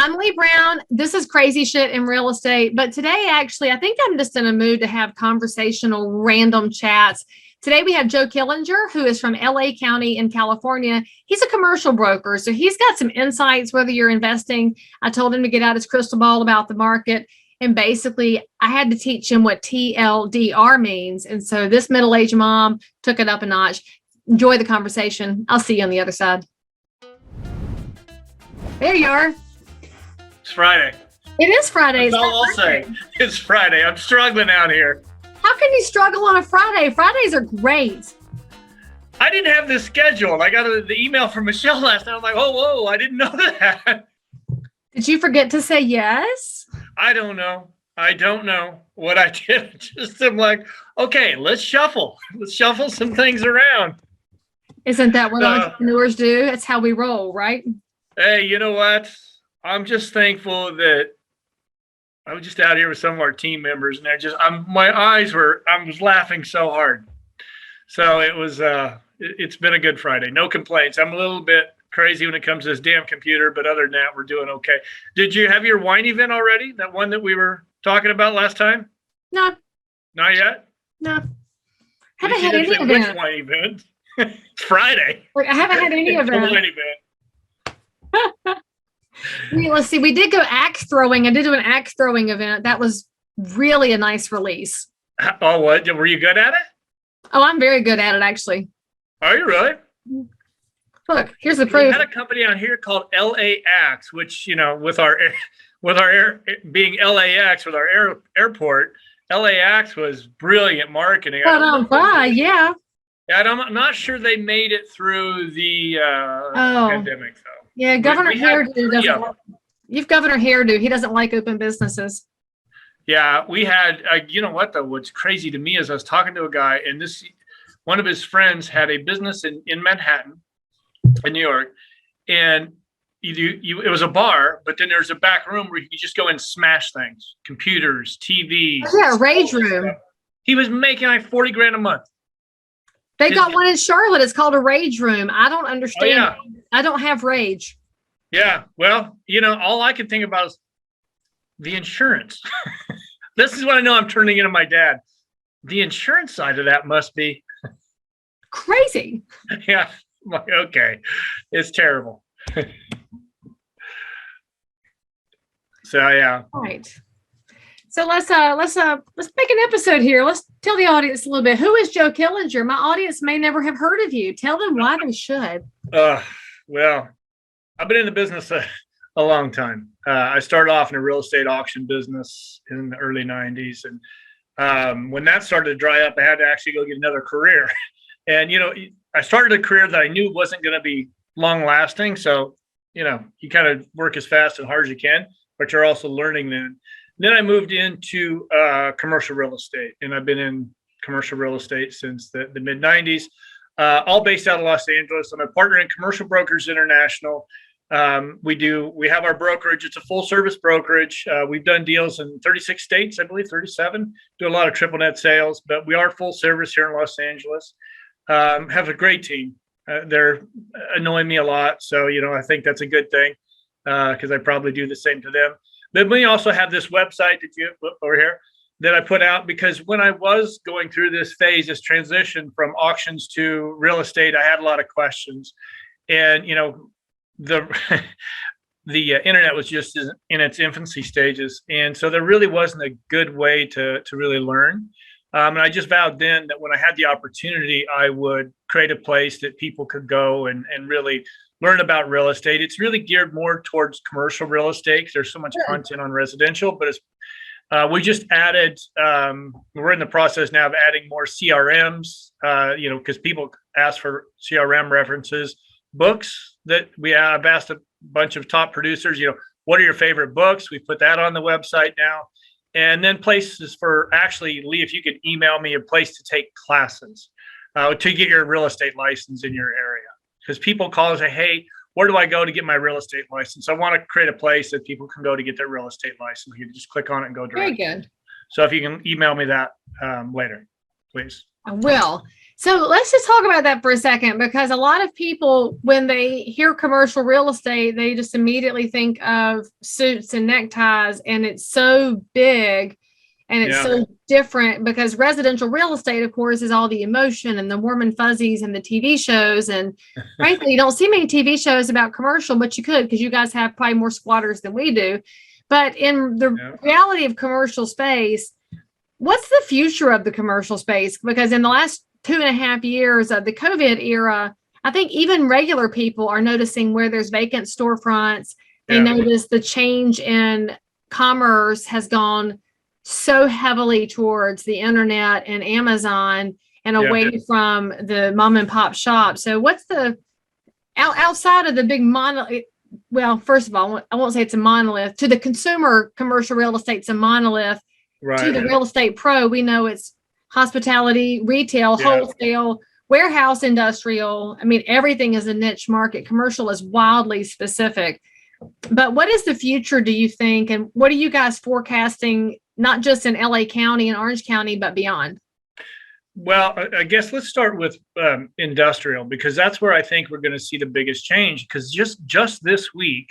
I'm Leigh Brown. This is crazy shit in real estate. But today, actually, I think I'm just in a mood to have conversational, random chats. Today, we have Joe Killinger, who is from LA County in California. He's a commercial broker, so he's got some insights whether you're investing. I told him to get out his crystal ball about the market. And basically, I had to teach him what TLDR means. And so this middle-aged mom took it up a notch. Enjoy the conversation. I'll see you on the other side. There you are. It's Friday. It is Friday. That's all I'll say. It's Friday. I'm struggling out here. How can you struggle on a Friday? Fridays are great. I didn't have this scheduled. I got the email from Michelle last night. I'm like, whoa, I didn't know that. Did you forget to say yes? I don't know what I did. Just I'm like, okay, let's shuffle. Let's shuffle some things around. Isn't that what entrepreneurs do? That's how we roll, right? Hey, you know what? I'm just thankful that I was just out here with some of our team members, and I was laughing so hard. So it's been a good Friday. No complaints. I'm a little bit crazy when it comes to this damn computer, but other than that, we're doing okay. Did you have your wine event already? That one that we were talking about last time? No. Not yet? No. Haven't had any event. Which wine event? It's Friday. Like, I haven't had any event. Wine event. Let's see. We did go axe throwing. I did do an axe throwing event. That was really a nice release. Oh, what? Were you good at it? Oh, I'm very good at it, actually. Are you really? Look, here's the proof. We had a company out here called LAX, which, with our being LAX with our airport, LAX was brilliant marketing. Yeah. I'm not sure they made it through the pandemic, though. Yeah, Governor Hairdo doesn't. You've Governor Hairdo. He doesn't like open businesses. Yeah, we had. You know what though? What's crazy to me is I was talking to a guy, and one of his friends had a business in Manhattan, in New York, and it was a bar, but then there's a back room where you could just go and smash things, computers, TVs. Yeah, rage room. He was making like $40,000 a month. They got one in Charlotte. It's called a rage room. I don't understand. Oh, yeah. I don't have rage. Yeah. Well, all I can think about is the insurance. This is what I know I'm turning into my dad. The insurance side of that must be crazy. Yeah. I'm like, okay. It's terrible. So, yeah. All right. So let's make an episode here. Let's tell the audience a little bit. Who is Joe Killinger? My audience may never have heard of you. Tell them why they should. Well, I've been in the business a long time. I started off in a real estate auction business in the early 90s. And when that started to dry up, I had to actually go get another career. And, I started a career that I knew wasn't going to be long lasting. So, you kind of work as fast and hard as you can, but you're also learning then. Then I moved into commercial real estate, and I've been in commercial real estate since the mid 90s, all based out of Los Angeles. I'm a partner in Commercial Brokers International. We have our brokerage. It's a full service brokerage. We've done deals in 36 states, I believe 37, do a lot of triple net sales, but we are full service here in Los Angeles. Have a great team. They're annoying me a lot. So, I think that's a good thing because I probably do the same to them. Then we also have this website over here that I put out because when I was going through this phase, this transition from auctions to real estate, I had a lot of questions, and the internet was just in its infancy stages, and so there really wasn't a good way to really learn. And I just vowed then that when I had the opportunity, I would create a place that people could go and really learn about real estate. It's really geared more towards commercial real estate because there's so much content on residential, but we just added, we're in the process now of adding more CRMs, because people ask for CRM references, books that I've asked a bunch of top producers, what are your favorite books? We put that on the website now. And then places for actually, Leigh, if you could email me a place to take classes to get your real estate license in your area. Because people call and say, hey, where do I go to get my real estate license? I want to create a place that people can go to get their real estate license. You can just click on it and go direct. Very good. So if you can email me that later, please. I will. So let's just talk about that for a second, because a lot of people, when they hear commercial real estate, they just immediately think of suits and neckties, and it's so big and it's so different, because residential real estate, of course, is all the emotion and the warm and fuzzies and the TV shows. And frankly, you don't see many TV shows about commercial, but you could, because you guys have probably more squatters than we do. But in the reality of commercial space, what's the future of the commercial space? Because in the last 2.5 years of the COVID era, I think even regular people are noticing where there's vacant storefronts. They notice the change in commerce has gone so heavily towards the internet and Amazon and away from the mom and pop shop. So what's the outside of the big monolith? Well, first of all, I won't say it's a monolith. To the consumer, commercial real estate's a monolith. Right. To the real estate pro, we know it's hospitality, retail, wholesale, warehouse, industrial. I mean, everything is a niche market. Commercial is wildly specific. But what is the future, do you think? And what are you guys forecasting, not just in LA County and Orange County, but beyond? Well, I guess let's start with industrial, because that's where I think we're going to see the biggest change. Because just this week,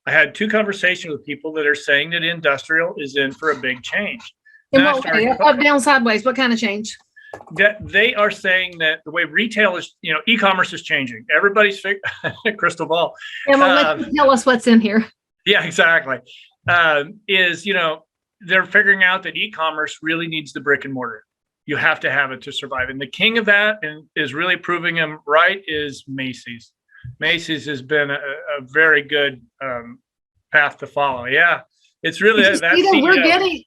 I had 2 conversations with people that are saying that industrial is in for a big change. In what way? Up, down, sideways? What kind of change? That they are saying that the way retail is, e-commerce is changing. Everybody's crystal ball. And let you tell us what's in here. Yeah, exactly. They're figuring out that e-commerce really needs the brick and mortar. You have to have it to survive. And the king of that, and is really proving them right, is Macy's. Macy's has been a very good path to follow. Yeah. It's really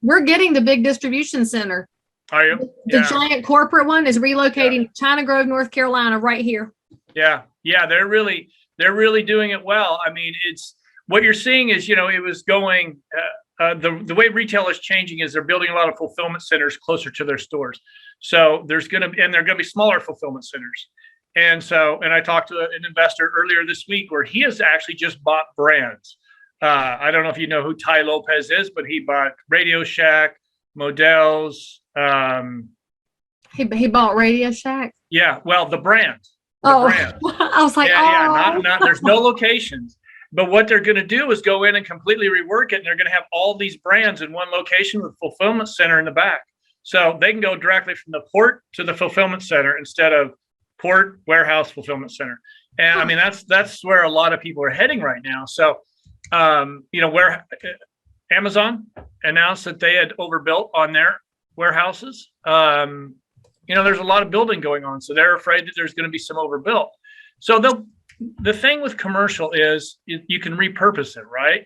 we're getting the big distribution center. Are you? The giant corporate one is relocating to China Grove, North Carolina, right here. Yeah, they're really doing it well. I mean, it's what you're seeing is, it was going the way retail is changing is they're building a lot of fulfillment centers closer to their stores. So they're going to be smaller fulfillment centers. And I talked to an investor earlier this week where he has actually just bought brands. I don't know if you know who Ty Lopez is, but he bought Radio Shack, Models. He bought Radio Shack. Yeah, well, the brand. Brand. I was like, not there's no locations. But what they're going to do is go in and completely rework it, and they're going to have all these brands in one location with fulfillment center in the back. So they can go directly from the port to the fulfillment center instead of port, warehouse, fulfillment center. And I mean, that's where a lot of people are heading right now. So where Amazon announced that they had overbuilt on their warehouses. There's a lot of building going on, so they're afraid that there's going to be some overbuilt. So the thing with commercial is you can repurpose it, right?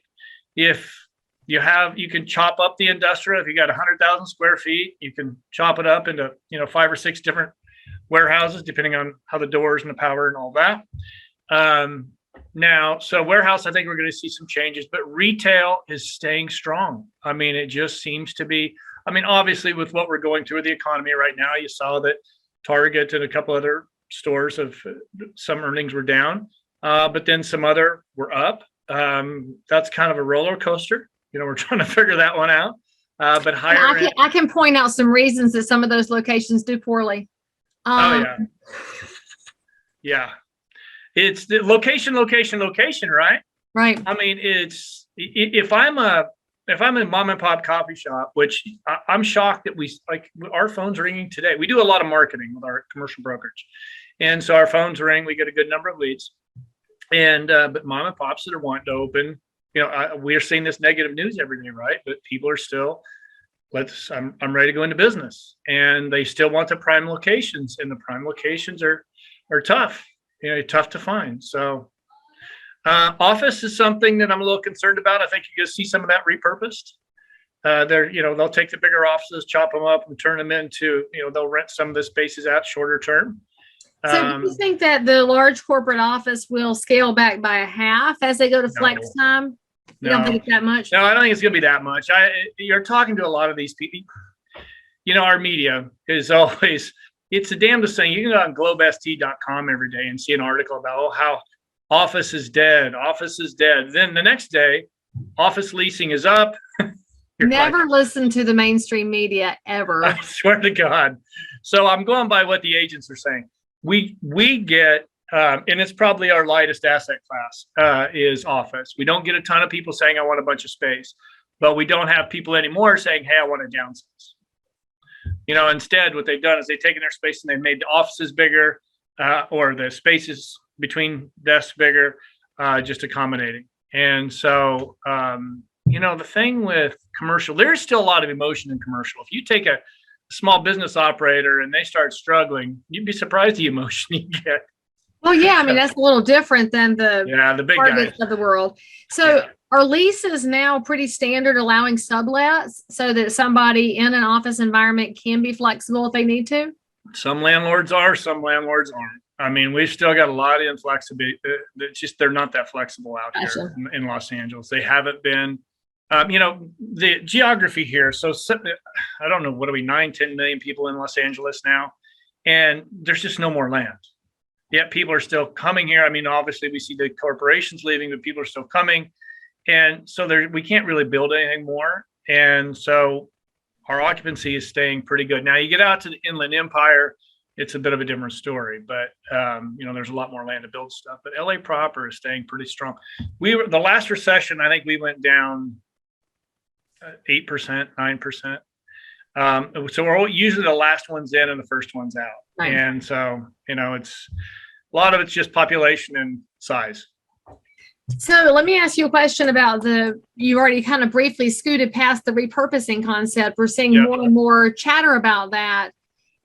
If you can chop up the industrial. If you got 100,000 square feet, you can chop it up into 5 or 6 different warehouses, depending on how the doors and the power and all that. So warehouse, I think we're going to see some changes, but retail is staying strong. I mean, it just seems to be, obviously with what we're going through with the economy right now, you saw that Target and a couple other stores of some earnings were down, but then some other were up. That's kind of a roller coaster. We're trying to figure that one out. But higher I can point out some reasons that some of those locations do poorly. Yeah. It's the location, right? Right. I mean, it's if I'm a mom and pop coffee shop, which I'm shocked that our phone's ringing today. We do a lot of marketing with our commercial brokerage, and so our phones ring. We get a good number of leads, and but mom and pops that are wanting to open, we are seeing this negative news every day, right? But people are still, I'm ready to go into business, and they still want the prime locations, and the prime locations are tough. Tough to find. So office is something that I'm a little concerned about. I think you're going to see some of that repurposed. They'll take the bigger offices, chop them up, and turn them into, they'll rent some of the spaces out shorter term. So do you think that the large corporate office will scale back by a half as they go to flex time? You don't think it's that much? No, I don't think it's going to be that much. You're talking to a lot of these people. Our media is always, it's the damnedest thing. You can go on globest.com every day and see an article about, how office is dead. Office is dead. Then the next day, office leasing is up. Never listen to the mainstream media ever. I swear to God. So I'm going by what the agents are saying. We get, and it's probably our lightest asset class, is office. We don't get a ton of people saying, I want a bunch of space, but we don't have people anymore saying, hey, I want to downsize. Instead, what they've done is they've taken their space and they've made the offices bigger, or the spaces between desks bigger, just accommodating. And so, the thing with commercial, there's still a lot of emotion in commercial. If you take a small business operator and they start struggling, you'd be surprised the emotion you get. Well, yeah, I mean, that's a little different than the big guys of the world. So are leases now pretty standard, allowing sublets so that somebody in an office environment can be flexible if they need to? Some landlords are, some landlords aren't. I mean, we've still got a lot of inflexibility. They're not that flexible out here in Los Angeles. They haven't been. The geography here. So I don't know, what are we, 9-10 million people in Los Angeles now? And there's just no more land. Yet people are still coming here. I mean, obviously we see the corporations leaving, but people are still coming. And so we can't really build anything more. And so our occupancy is staying pretty good. Now you get out to the Inland Empire, it's a bit of a different story, but there's a lot more land to build stuff. But LA proper is staying pretty strong. The last recession, I think we went down 8%, 9%. So we're usually the last ones in and the first ones out. Right. And so, it's a lot of it's just population and size. So let me ask you a question about you already kind of briefly scooted past the repurposing concept. We're seeing more and more chatter about that.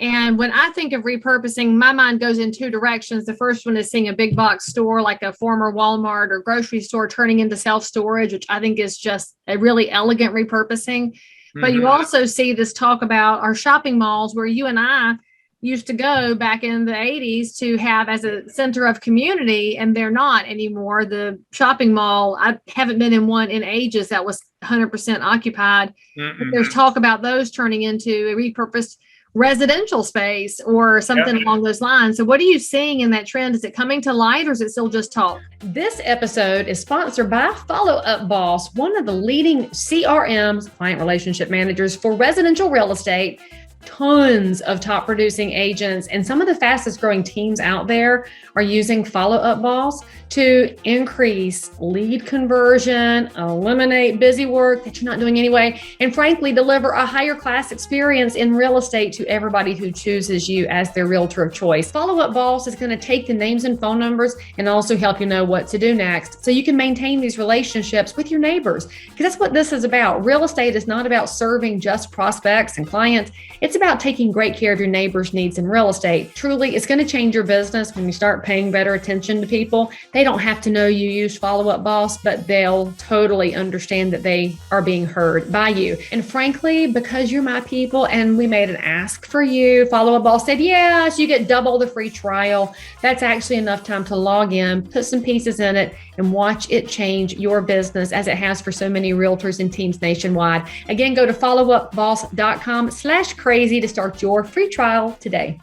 And when I think of repurposing, my mind goes in two directions. The first one is seeing a big box store like a former Walmart or grocery store turning into self-storage, which I think is just a really elegant repurposing. Mm-hmm. But you also see this talk about our shopping malls where you and I used to go back in the 80s to have as a center of community, and they're not anymore. The shopping mall, I haven't been in one in ages that was 100% occupied. Mm-hmm. There's talk about those turning into a repurposed residential space or something along those lines. So what are you seeing in that trend? Is it coming to light or is it still just talk? This episode is sponsored by Follow Up Boss, one of the leading CRMs, client relationship managers for residential real estate. Tons of top producing agents and some of the fastest growing teams out there are using Follow Up Boss to increase lead conversion, eliminate busy work that you're not doing anyway, and frankly, deliver a higher class experience in real estate to everybody who chooses you as their realtor of choice. Follow Up Boss is going to take the names and phone numbers and also help you know what to do next so you can maintain these relationships with your neighbors, because that's what this is about. Real estate is not about serving just prospects and clients. It's about taking great care of your neighbors' needs in real estate. Truly, it's going to change your business when you start paying better attention to people. They don't have to know you used Follow Up Boss, but they'll totally understand that they are being heard by you. And frankly, because you're my people and we made an ask for you, Follow Up Boss said, yes, you get double the free trial. That's actually enough time to log in, put some pieces in it, and watch it change your business as it has for so many realtors and teams nationwide. Again, go to followupboss.com/crazy to start your free trial today.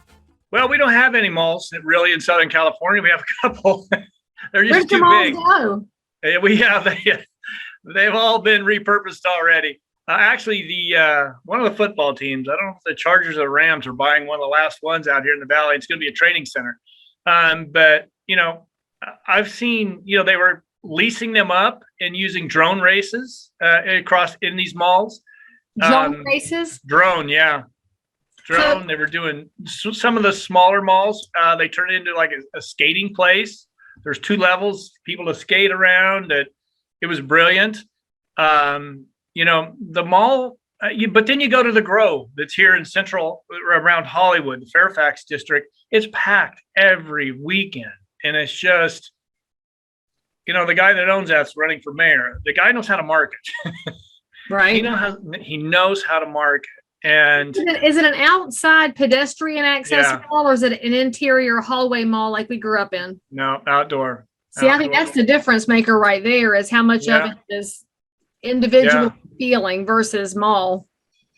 Well, we don't have any malls really in Southern California. We have a couple. They're just too big. We have. They've all been repurposed already. Actually, one of the football teams, I don't know if the Chargers or the Rams are buying one of the last ones out here in the Valley. It's going to be a training center. But, I've seen, they were leasing them up and using drone races across in these malls. Drone races? Drone, yeah. Drone. They were doing some of the smaller malls. They turned it into like a skating place. There's 2 levels, people to skate around. It was brilliant. The mall, but then you go to the Grove that's here in central, around Hollywood, the Fairfax district. It's packed every weekend. And it's just, the guy that owns that's running for mayor. The guy knows how to market. Right. He knows how to market. And is it an outside pedestrian access mall or is it an interior hallway mall like we grew up in? No, outdoor. See, I think that's the difference maker right there, is how much of it is individual feeling versus mall.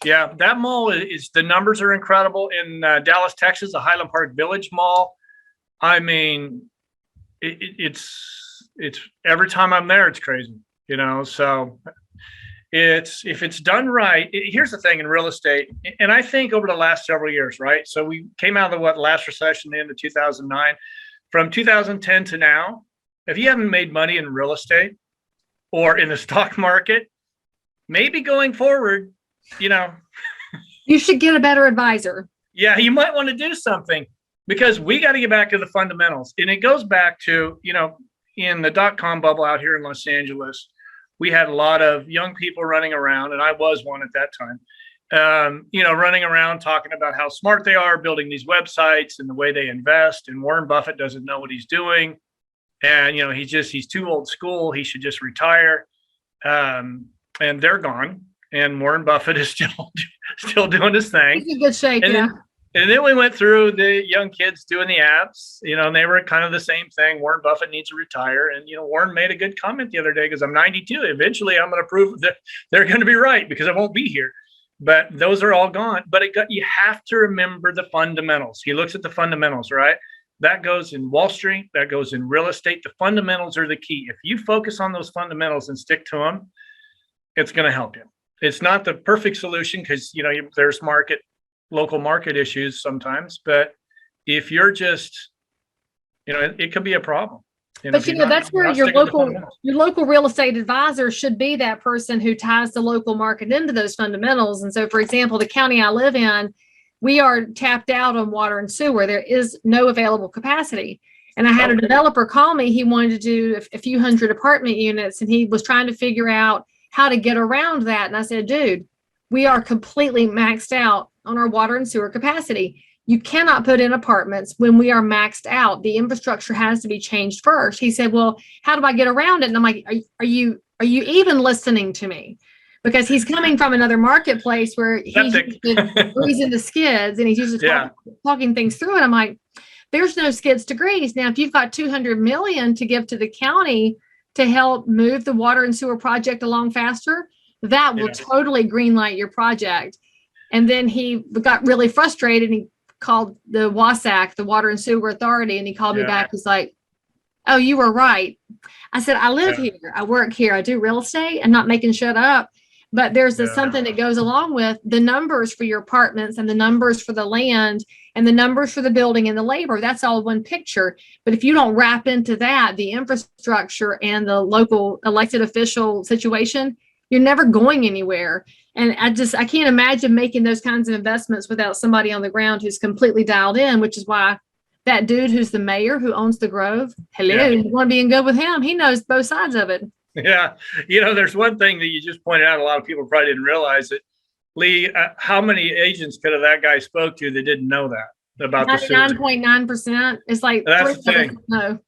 Yeah, that mall is the numbers are incredible. In Dallas, Texas, the Highland Park Village Mall. I mean, it's every time I'm there, it's crazy, so if it's done right. Here's the thing in real estate, and I think over the last several years, right? So we came out of the last recession, the end of 2009. From 2010 to now, if you haven't made money in real estate or in the stock market, maybe going forward, you should get a better advisor. Yeah, you might want to do something, because we got to get back to the fundamentals. And it goes back to, in the dot-com bubble out here in Los Angeles, we had a lot of young people running around, and I was one at that time, running around talking about how smart they are building these websites and the way they invest. And Warren Buffett doesn't know what he's doing. And, he's too old school. He should just retire. And they're gone. And Warren Buffett is still doing his thing. He's in good shape, And then we went through the young kids doing the apps, and they were kind of the same thing. Warren Buffett needs to retire. And, Warren made a good comment the other day, because I'm 92. Eventually, I'm going to prove that they're going to be right, because I won't be here. But those are all gone. But you have to remember the fundamentals. He looks at the fundamentals, right? That goes in Wall Street. That goes in real estate. The fundamentals are the key. If you focus on those fundamentals and stick to them, it's going to help you. It's not the perfect solution, because, there's local market issues sometimes, but if you're just, it could be a problem. But that's where your local real estate advisor should be that person who ties the local market into those fundamentals. And so, for example, the county I live in, we are tapped out on water and sewer. There is no available capacity. And I had a developer call me. He wanted to do a few hundred apartment units, and he was trying to figure out how to get around that. And I said, dude, we are completely maxed out on our water and sewer capacity. You cannot put in apartments when we are maxed out. The infrastructure has to be changed first. He said, well, how do I get around it? And I'm like, are you even listening to me? Because he's coming from another marketplace where he's greasing the skids, and he's used to talking things through it. I'm like, there's no skids to grease. Now, if you've got $200 million to give to the county to help move the water and sewer project along faster, that will totally greenlight your project. And then he got really frustrated, and he called the WASAC, the Water and Sewer Authority, and he called me back. He's like, oh, you were right. I said, I live here. I work here. I do real estate. I'm not making shit up. But there's something that goes along with the numbers for your apartments and the numbers for the land and the numbers for the building and the labor. That's all one picture. But if you don't wrap into that, the infrastructure and the local elected official situation, you're never going anywhere. And I can't imagine making those kinds of investments without somebody on the ground who's completely dialed in, which is why that dude who's the mayor who owns the Grove, you want to be in good with him. He knows both sides of it. Yeah. There's one thing that you just pointed out. A lot of people probably didn't realize it. Leigh, how many agents could have that guy spoke to that didn't know that about 99.9%? It's like, that's the thing. No.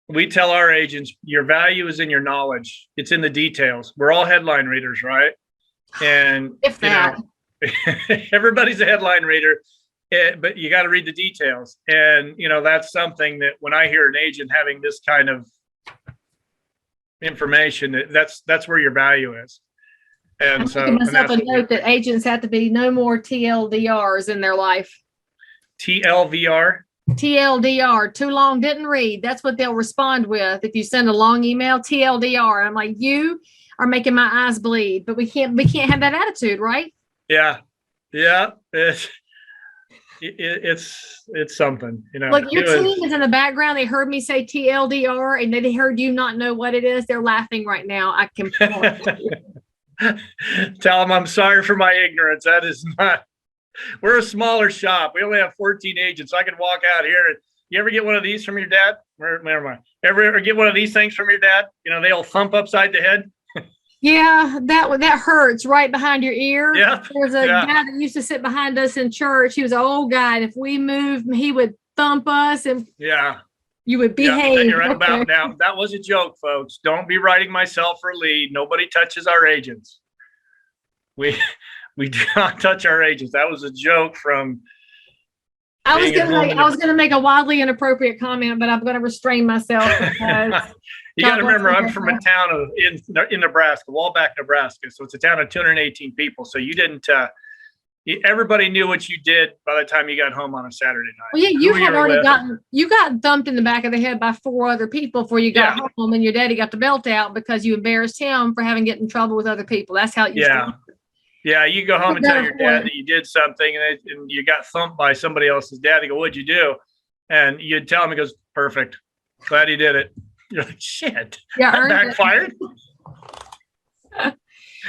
We tell our agents, your value is in your knowledge. It's in the details. We're all headline readers, right? And if that, everybody's a headline reader, but you got to read the details. And, that's something that when I hear an agent having this kind of information, that's where your value is. And so I'm making myself a note that agents have to be no more TLDRs in their life. TLVR? TLDR, too long, didn't read. That's what they'll respond with. If you send a long email, TLDR. I'm like, you are making my eyes bleed, but we can't have that attitude, right? Yeah. It's something, Look, your team is in the background. They heard me say TLDR, and they heard you not know what it is. They're laughing right now. I can tell them I'm sorry for my ignorance. That is not. We're a smaller shop. We only have 14 agents. I can walk out here. And you ever get one of these from your dad? Where am I? Ever get one of these things from your dad? They'll thump upside the head. Yeah, that hurts right behind your ear. Yeah. There's a guy that used to sit behind us in church. He was an old guy, and if we moved, he would thump us, and you would behave. You're right about now. That was a joke, folks. Don't be writing myself or Leigh. Nobody touches our agents. We do not touch our agents. That was a joke from. I was gonna make a wildly inappropriate comment, but I'm gonna restrain myself because you got to remember, I'm from a town in Nebraska, Wallback, Nebraska. So it's a town of 218 people. So you didn't everybody knew what you did by the time you got home on a Saturday night. Well, yeah, you Who had were already with. you got thumped in the back of the head by 4 other people before you got home, and your daddy got the belt out because you embarrassed him for having get in trouble with other people. That's how it used to be. Yeah, you go home and tell your dad that you did something and you got thumped by somebody else's dad. They go, "What'd you do?" And you'd tell him, he goes, "Perfect. Glad he did it." You're like, "Shit, yeah, that backfired."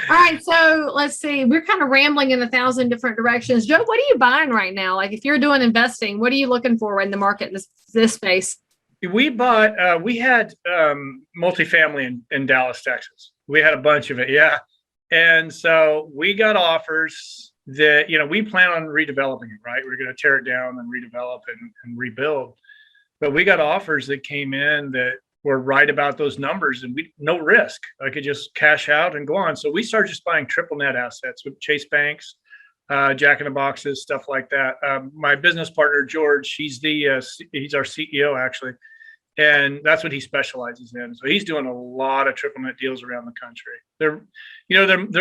All right, so let's see. We're kind of rambling in 1,000 different directions. Joe, what are you buying right now? Like, if you're doing investing, what are you looking for in the market in this space? We bought. We had multifamily in Dallas, Texas. We had a bunch of it. Yeah. And so we got offers that, we plan on redeveloping it, right? We're going to tear it down and redevelop and rebuild. But we got offers that came in that were right about those numbers, and no risk. I could just cash out and go on. So we started just buying triple net assets with Chase Banks, Jack in the Boxes, stuff like that. My business partner, George, he's our CEO actually. And that's what he specializes in. So he's doing a lot of triple net deals around the country. They're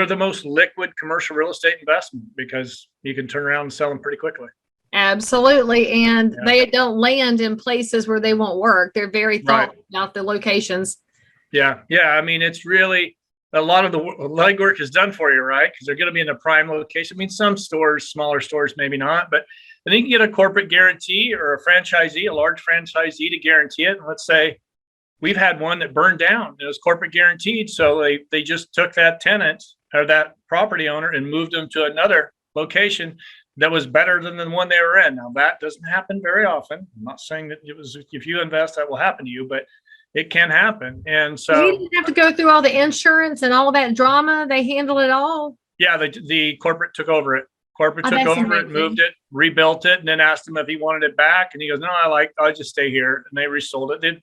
the most liquid commercial real estate investment because you can turn around and sell them pretty quickly. Absolutely. And they don't land in places where they won't work. They're very thoughtful about the locations. Yeah. Yeah. I mean, it's really a lot of the legwork is done for you, right? Because they're going to be in a prime location. I mean, some stores, smaller stores, maybe not, but then you can get a corporate guarantee or a franchisee, a large franchisee to guarantee it. And let's say we've had one that burned down. It was corporate guaranteed. So they just took that tenant or that property owner and moved them to another location that was better than the one they were in. Now, that doesn't happen very often. I'm not saying that if you invest, that will happen to you, but it can happen. And so you didn't have to go through all the insurance and all that drama. They handled it all. Yeah, the corporate took over it. Corporate took over it, moved it, rebuilt it, and then asked him if he wanted it back. And he goes, "No, I'll just stay here." And they resold it.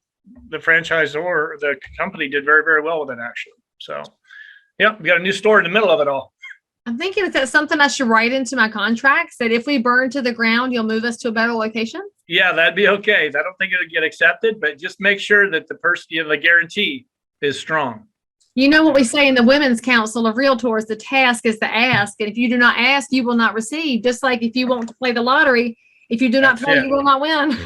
The franchisor, the company did very, very well with it, actually. So, yeah, we got a new store in the middle of it all. I'm thinking, is that something I should write into my contracts, that if we burn to the ground, you'll move us to a better location? Yeah, that'd be okay. I don't think it'll get accepted, but just make sure that the person, the guarantee is strong. You know what we say in the Women's Council of Realtors, the task is the ask. And if you do not ask, you will not receive. Just like if you want to play the lottery, if you do not play, you will not win.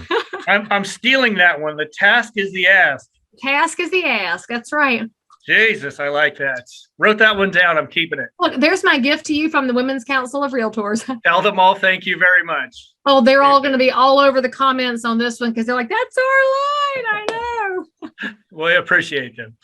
I'm stealing that one. The task is the ask. Task is the ask. That's right. Jesus, I like that. Wrote that one down. I'm keeping it. Look, there's my gift to you from the Women's Council of Realtors. Tell them all thank you very much. Oh, they're all going to be all over the comments on this one because they're like, that's our line. I know. We appreciate them.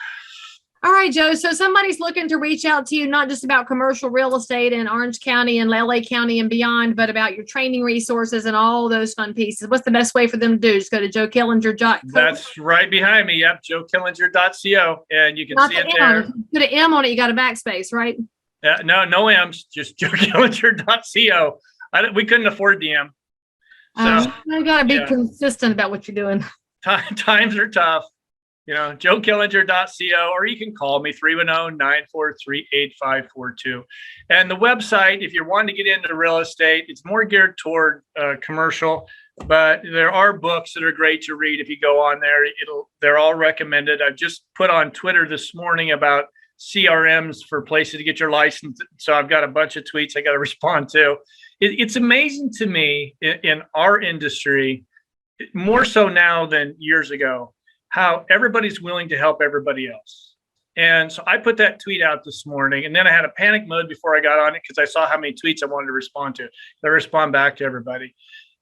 All right, Joe. So somebody's looking to reach out to you, not just about commercial real estate in Orange County and LA County and beyond, but about your training resources and all those fun pieces. What's the best way for them to do? Just go to joekillinger.com. That's right behind me. Yep. joekillinger.co. And you can see it there. Put an M on it. You got a backspace, right? No M's, just joekillinger.co. We couldn't afford the M. So you got to be consistent about what you're doing. Times are tough. joekillinger.co, or you can call me 310-943-8542. And the website, if you're wanting to get into real estate, it's more geared toward commercial, but there are books that are great to read. If you go on there, they're all recommended. I just put on Twitter this morning about CRMs for places to get your license. So I've got a bunch of tweets I got to respond to. It's amazing to me in our industry, more so now than years ago, how everybody's willing to help everybody else. And so I put that tweet out this morning, and then I had a panic mode before I got on it because I saw how many tweets I wanted to respond to. I respond back to everybody.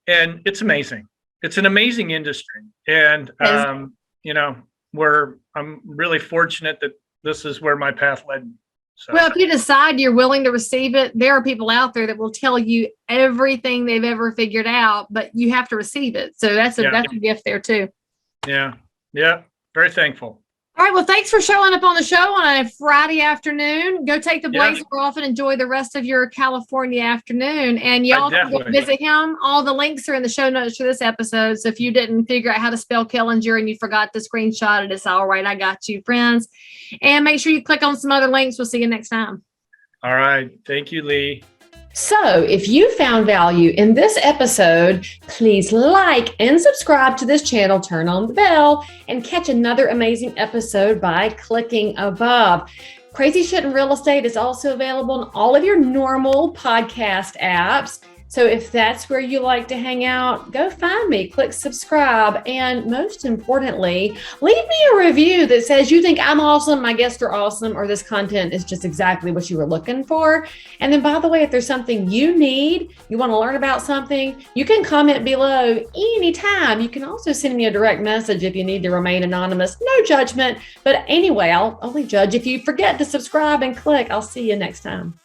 And it's amazing. It's an amazing industry. And, I'm really fortunate that this is where my path led me. So. Well, if you decide you're willing to receive it, there are people out there that will tell you everything they've ever figured out, but you have to receive it. So that's a gift there too. Yeah. Yeah. Very thankful. All right. Well, thanks for showing up on the show on a Friday afternoon. Go take the blazer off and enjoy the rest of your California afternoon. And y'all can go visit him. All the links are in the show notes for this episode. So if you didn't figure out how to spell Killinger and you forgot to screenshot it, it's all right. I got you, friends. And make sure you click on some other links. We'll see you next time. All right. Thank you, Leigh. So if you found value in this episode, please like and subscribe to this channel, turn on the bell, and catch another amazing episode by clicking above. Crazy Shit in Real Estate is also available in all of your normal podcast apps. So if that's where you like to hang out, go find me, click subscribe, and most importantly, leave me a review that says you think I'm awesome, my guests are awesome, or this content is just exactly what you were looking for. And then, by the way, if there's something you need, you want to learn about something, you can comment below anytime. You can also send me a direct message if you need to remain anonymous. No judgment. But anyway, I'll only judge if you forget to subscribe and click. I'll see you next time.